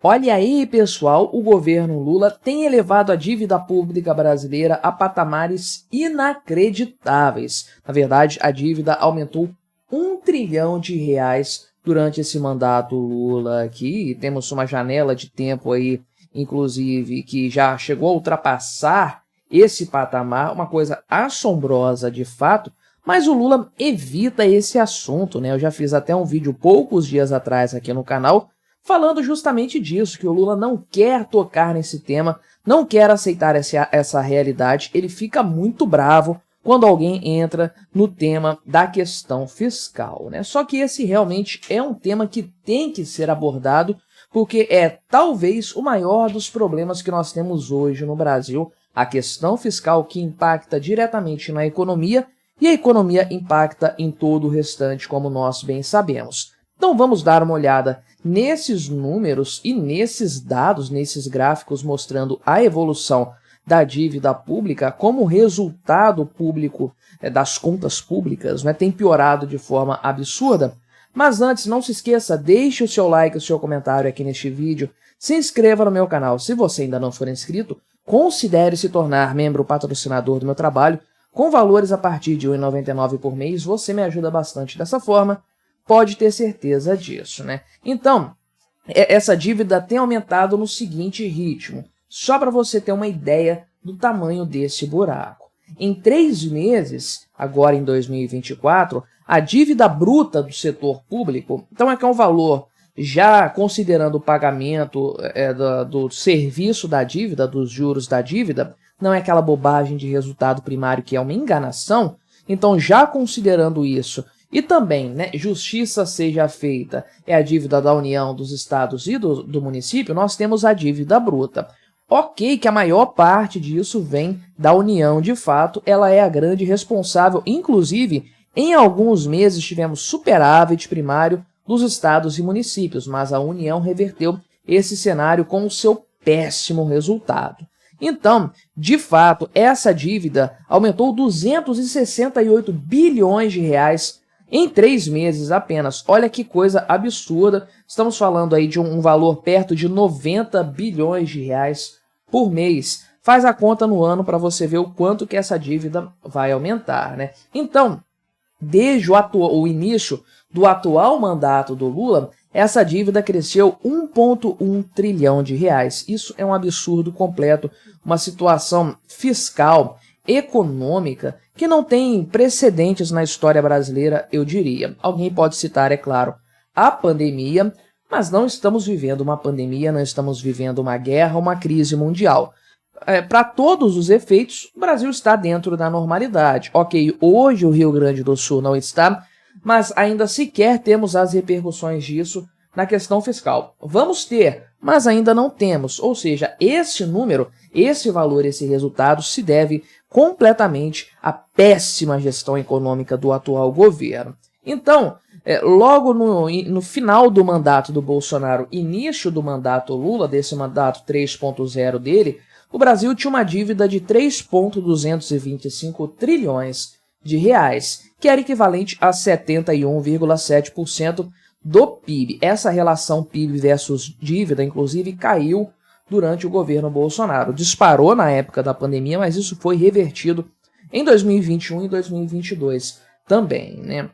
Olha aí, pessoal, o governo Lula tem elevado a dívida pública brasileira a patamares inacreditáveis. Na verdade, a dívida aumentou R$ 1 trilhão durante esse mandato Lula aqui. E temos uma janela de tempo aí, inclusive, que já chegou a ultrapassar esse patamar, uma coisa assombrosa de fato. Mas o Lula evita esse assunto, né? Eu já fiz até um vídeo poucos dias atrás aqui no canal, falando justamente disso, que o Lula não quer tocar nesse tema, não quer aceitar essa realidade. Ele fica muito bravo quando alguém entra no tema da questão fiscal, né? Só que esse realmente é um tema que tem que ser abordado, porque é talvez o maior dos problemas que nós temos hoje no Brasil, a questão fiscal, que impacta diretamente na economia, e a economia impacta em todo o restante, como nós bem sabemos. Então vamos dar uma olhada nesses números e nesses dados, nesses gráficos mostrando a evolução da dívida pública, como o resultado público das contas públicas, né, tem piorado de forma absurda. Mas antes, não se esqueça, deixe o seu like, o seu comentário aqui neste vídeo, se inscreva no meu canal se você ainda não for inscrito, considere se tornar membro patrocinador do meu trabalho, com valores a partir de R$ 1,99 por mês. Você me ajuda bastante dessa forma, pode ter certeza disso, né? Então, essa dívida tem aumentado no seguinte ritmo, só para você ter uma ideia do tamanho desse buraco. Em 3 meses, agora em 2024, a dívida bruta do setor público, então é que é um valor, já considerando o pagamento do serviço da dívida, dos juros da dívida, não é aquela bobagem de resultado primário que é uma enganação, então já considerando isso, e também, né, justiça seja feita, é a dívida da União, dos estados e do município, nós temos a dívida bruta. Ok que a maior parte disso vem da União, de fato, ela é a grande responsável, inclusive, em alguns meses tivemos superávit primário dos estados e municípios, mas a União reverteu esse cenário com o seu péssimo resultado. Então, de fato, essa dívida aumentou 268 bilhões de reais em 3 meses apenas. Olha que coisa absurda, estamos falando aí de um valor perto de 90 bilhões de reais por mês. Faz a conta no ano para você ver o quanto que essa dívida vai aumentar, né? Então, desde o início do atual mandato do Lula, essa dívida cresceu 1,1 trilhão de reais. Isso é um absurdo completo, uma situação fiscal, econômica, que não tem precedentes na história brasileira, eu diria. Alguém pode citar, é claro, a pandemia, mas não estamos vivendo uma pandemia, não estamos vivendo uma guerra, uma crise mundial. Para todos os efeitos, o Brasil está dentro da normalidade. Ok, hoje o Rio Grande do Sul não está, mas ainda sequer temos as repercussões disso na questão fiscal. Vamos ter, mas ainda não temos. Ou seja, esse número, esse valor, esse resultado se deve completamente à péssima gestão econômica do atual governo. Então, logo no final do mandato do Bolsonaro, início do mandato Lula, desse mandato 3.0 dele, o Brasil tinha uma dívida de 3,225 trilhões de reais, que era equivalente a 71,7% do PIB. Essa relação PIB versus dívida, inclusive, caiu durante o governo Bolsonaro. Disparou na época da pandemia, mas isso foi revertido em 2021 e 2022 também, né?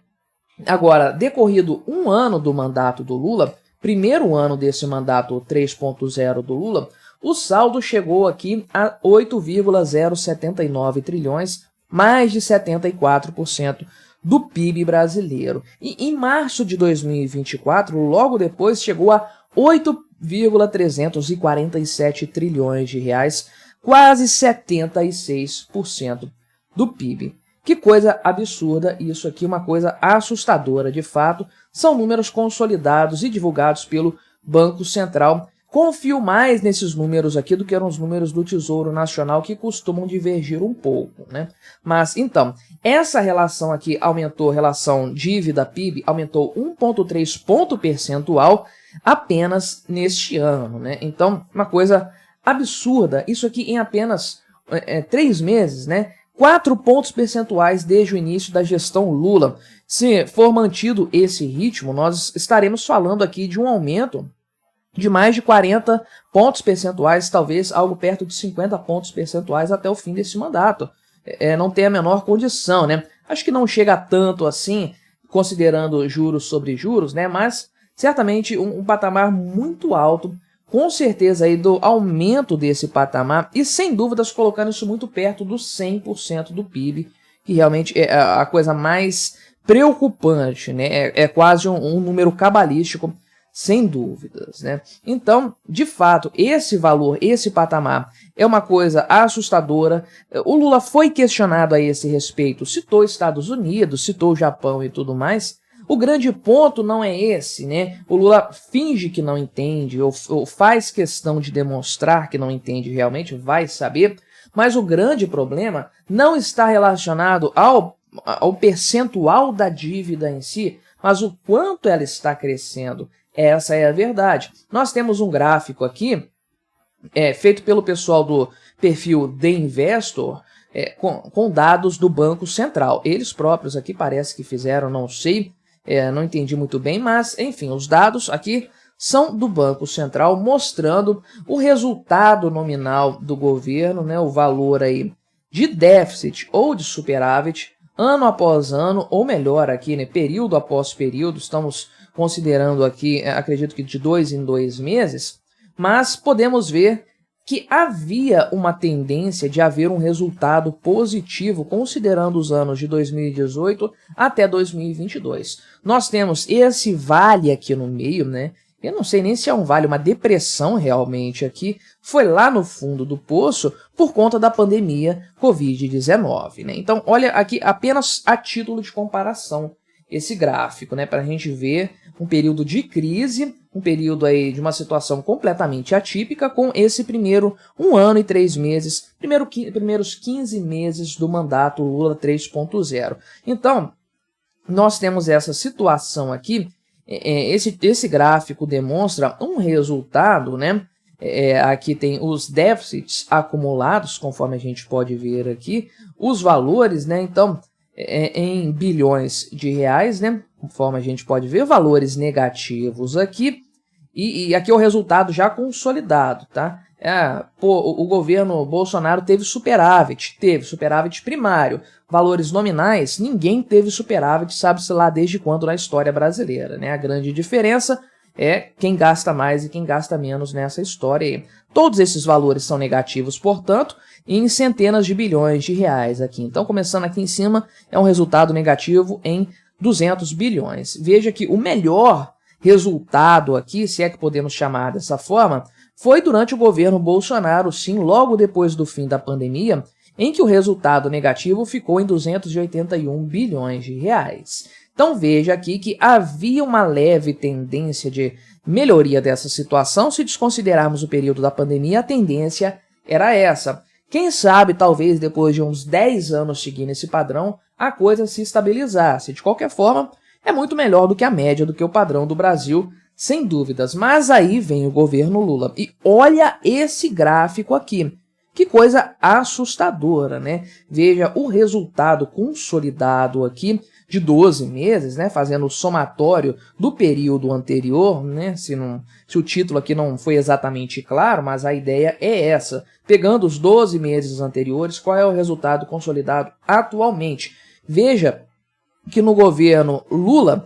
Agora, decorrido um ano do mandato do Lula, primeiro ano desse mandato 3.0 do Lula, o saldo chegou aqui a 8,079 trilhões, mais de 74% do PIB brasileiro. E em março de 2024, logo depois, chegou a 8,347 trilhões de reais, quase 76% do PIB. Que coisa absurda, isso aqui, uma coisa assustadora, de fato. São números consolidados e divulgados pelo Banco Central. Confio mais nesses números aqui do que nos números do Tesouro Nacional, que costumam divergir um pouco, né? Mas, então, essa relação aqui aumentou, relação dívida-PIB, aumentou 1,3 ponto percentual apenas neste ano, né? Então, uma coisa absurda, isso aqui em apenas 3 meses, né? 4 pontos percentuais desde o início da gestão Lula. Se for mantido esse ritmo, nós estaremos falando aqui de um aumento de mais de 40 pontos percentuais, talvez algo perto de 50 pontos percentuais até o fim desse mandato. Não tem a menor condição, né? Acho que não chega a tanto assim, considerando juros sobre juros, né? Mas certamente um patamar muito alto, com certeza aí do aumento desse patamar e sem dúvidas colocando isso muito perto dos 100% do PIB, que realmente é a coisa mais preocupante, né? É quase um número cabalístico, sem dúvidas, né? Então, de fato, esse valor, esse patamar é uma coisa assustadora. O Lula foi questionado a esse respeito, citou Estados Unidos, citou o Japão e tudo mais. O grande ponto não é esse, né? O Lula finge que não entende ou faz questão de demonstrar que não entende realmente, vai saber, mas o grande problema não está relacionado ao percentual da dívida em si, mas o quanto ela está crescendo. Essa é a verdade. Nós temos um gráfico aqui, feito pelo pessoal do perfil The Investor, com dados do Banco Central. Eles próprios aqui parece que fizeram, não sei, não entendi muito bem, mas enfim, os dados aqui são do Banco Central mostrando o resultado nominal do governo, né, o valor aí de déficit ou de superávit, ano após ano, ou melhor aqui, né, período após período, estamos considerando aqui, acredito que de 2 em 2 meses, mas podemos ver que havia uma tendência de haver um resultado positivo, considerando os anos de 2018 até 2022. Nós temos esse vale aqui no meio, né? Eu não sei nem se é um vale, uma depressão realmente aqui, foi lá no fundo do poço por conta da pandemia Covid-19, né? Então, olha aqui apenas a título de comparação esse gráfico, né, para a gente ver um período de crise, um período aí de uma situação completamente atípica com esse primeiro 1 ano e 3 meses, primeiros 15 meses do mandato Lula 3.0. Então, nós temos essa situação aqui, esse gráfico demonstra um resultado, né? Aqui tem os déficits acumulados, conforme a gente pode ver aqui, os valores, né? Então, em bilhões de reais, né? Conforme a gente pode ver, valores negativos aqui, e aqui é o resultado já consolidado, tá? O governo Bolsonaro teve superávit primário, valores nominais, ninguém teve superávit, sabe-se lá desde quando na história brasileira, né? A grande diferença é quem gasta mais e quem gasta menos nessa história aí. Todos esses valores são negativos, portanto, em centenas de bilhões de reais aqui. Então, começando aqui em cima, é um resultado negativo em 200 bilhões. Veja que o melhor resultado aqui, se é que podemos chamar dessa forma, foi durante o governo Bolsonaro, sim, logo depois do fim da pandemia, em que o resultado negativo ficou em 281 bilhões de reais. Então veja aqui que havia uma leve tendência de melhoria dessa situação. Se desconsiderarmos o período da pandemia, a tendência era essa. Quem sabe, talvez, depois de uns 10 anos seguindo esse padrão, a coisa se estabilizasse. De qualquer forma, é muito melhor do que a média, do que o padrão do Brasil, sem dúvidas. Mas aí vem o governo Lula. E olha esse gráfico aqui. Que coisa assustadora, né? Veja o resultado consolidado aqui de 12 meses, né? Fazendo o somatório do período anterior, né? Se o título aqui não foi exatamente claro, mas a ideia é essa. Pegando os 12 meses anteriores, qual é o resultado consolidado atualmente? Veja que no governo Lula,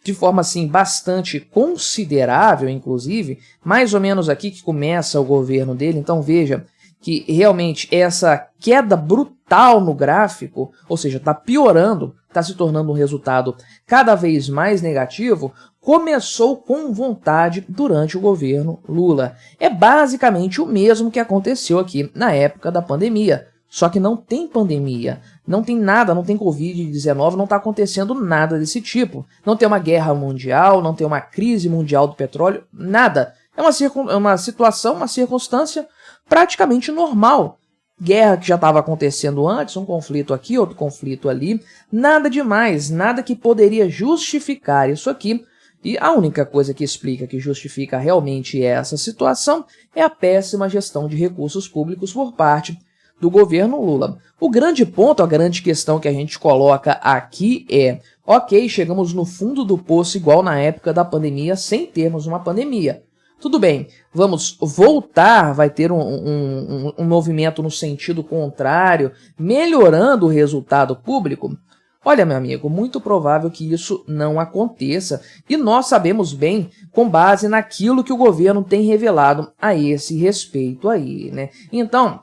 de forma assim bastante considerável, inclusive, mais ou menos aqui que começa o governo dele, então veja que realmente essa queda brutal no gráfico, ou seja, está piorando, está se tornando um resultado cada vez mais negativo, começou com vontade durante o governo Lula. É basicamente o mesmo que aconteceu aqui na época da pandemia. Só que não tem pandemia, não tem nada, não tem Covid-19, não está acontecendo nada desse tipo. Não tem uma guerra mundial, não tem uma crise mundial do petróleo, nada. É uma situação, uma circunstância praticamente normal. Guerra que já estava acontecendo antes, um conflito aqui, outro conflito ali, nada demais, nada que poderia justificar isso aqui. E a única coisa que explica, que justifica realmente essa situação é a péssima gestão de recursos públicos por parte do governo Lula. O grande ponto, a grande questão que a gente coloca aqui é, ok, chegamos no fundo do poço igual na época da pandemia, sem termos uma pandemia. Tudo bem, vamos voltar, vai ter um movimento no sentido contrário, melhorando o resultado público? Olha, meu amigo, muito provável que isso não aconteça, e nós sabemos bem com base naquilo que o governo tem revelado a esse respeito aí, né? Então,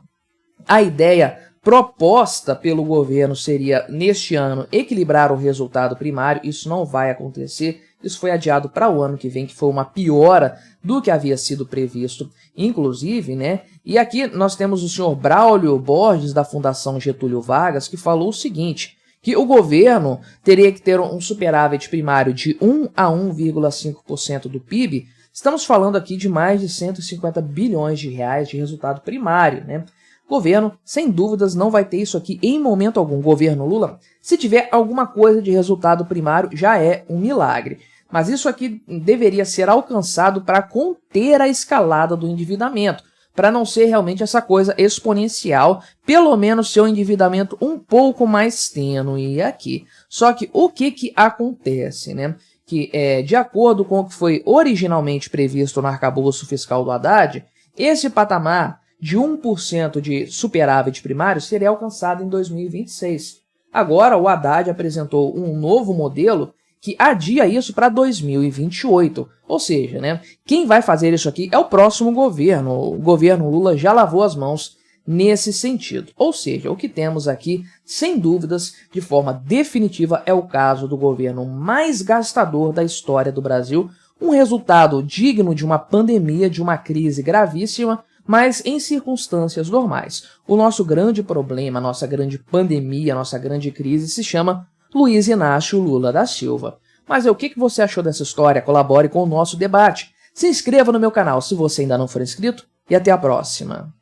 a ideia proposta pelo governo seria, neste ano, equilibrar o resultado primário. Isso não vai acontecer, isso foi adiado para o ano que vem, que foi uma piora do que havia sido previsto, inclusive, né? E aqui nós temos o senhor Braulio Borges, da Fundação Getúlio Vargas, que falou o seguinte, que o governo teria que ter um superávit primário de 1 a 1,5% do PIB. Estamos falando aqui de mais de 150 bilhões de reais de resultado primário, né? O governo, sem dúvidas, não vai ter isso aqui em momento algum. O governo Lula, se tiver alguma coisa de resultado primário, já é um milagre. Mas isso aqui deveria ser alcançado para conter a escalada do endividamento, para não ser realmente essa coisa exponencial, pelo menos ser um endividamento um pouco mais tênue aqui. Só que o que acontece, né? Que, de acordo com o que foi originalmente previsto no arcabouço fiscal do Haddad, esse patamar de 1% de superávit primário seria alcançado em 2026. Agora, o Haddad apresentou um novo modelo que adia isso para 2028. Ou seja, né, quem vai fazer isso aqui é o próximo governo. O governo Lula já lavou as mãos nesse sentido. Ou seja, o que temos aqui, sem dúvidas, de forma definitiva, é o caso do governo mais gastador da história do Brasil, um resultado digno de uma pandemia, de uma crise gravíssima, mas em circunstâncias normais. O nosso grande problema, a nossa grande pandemia, a nossa grande crise se chama Luiz Inácio Lula da Silva. Mas o que você achou dessa história? Colabore com o nosso debate. Se inscreva no meu canal se você ainda não for inscrito e até a próxima.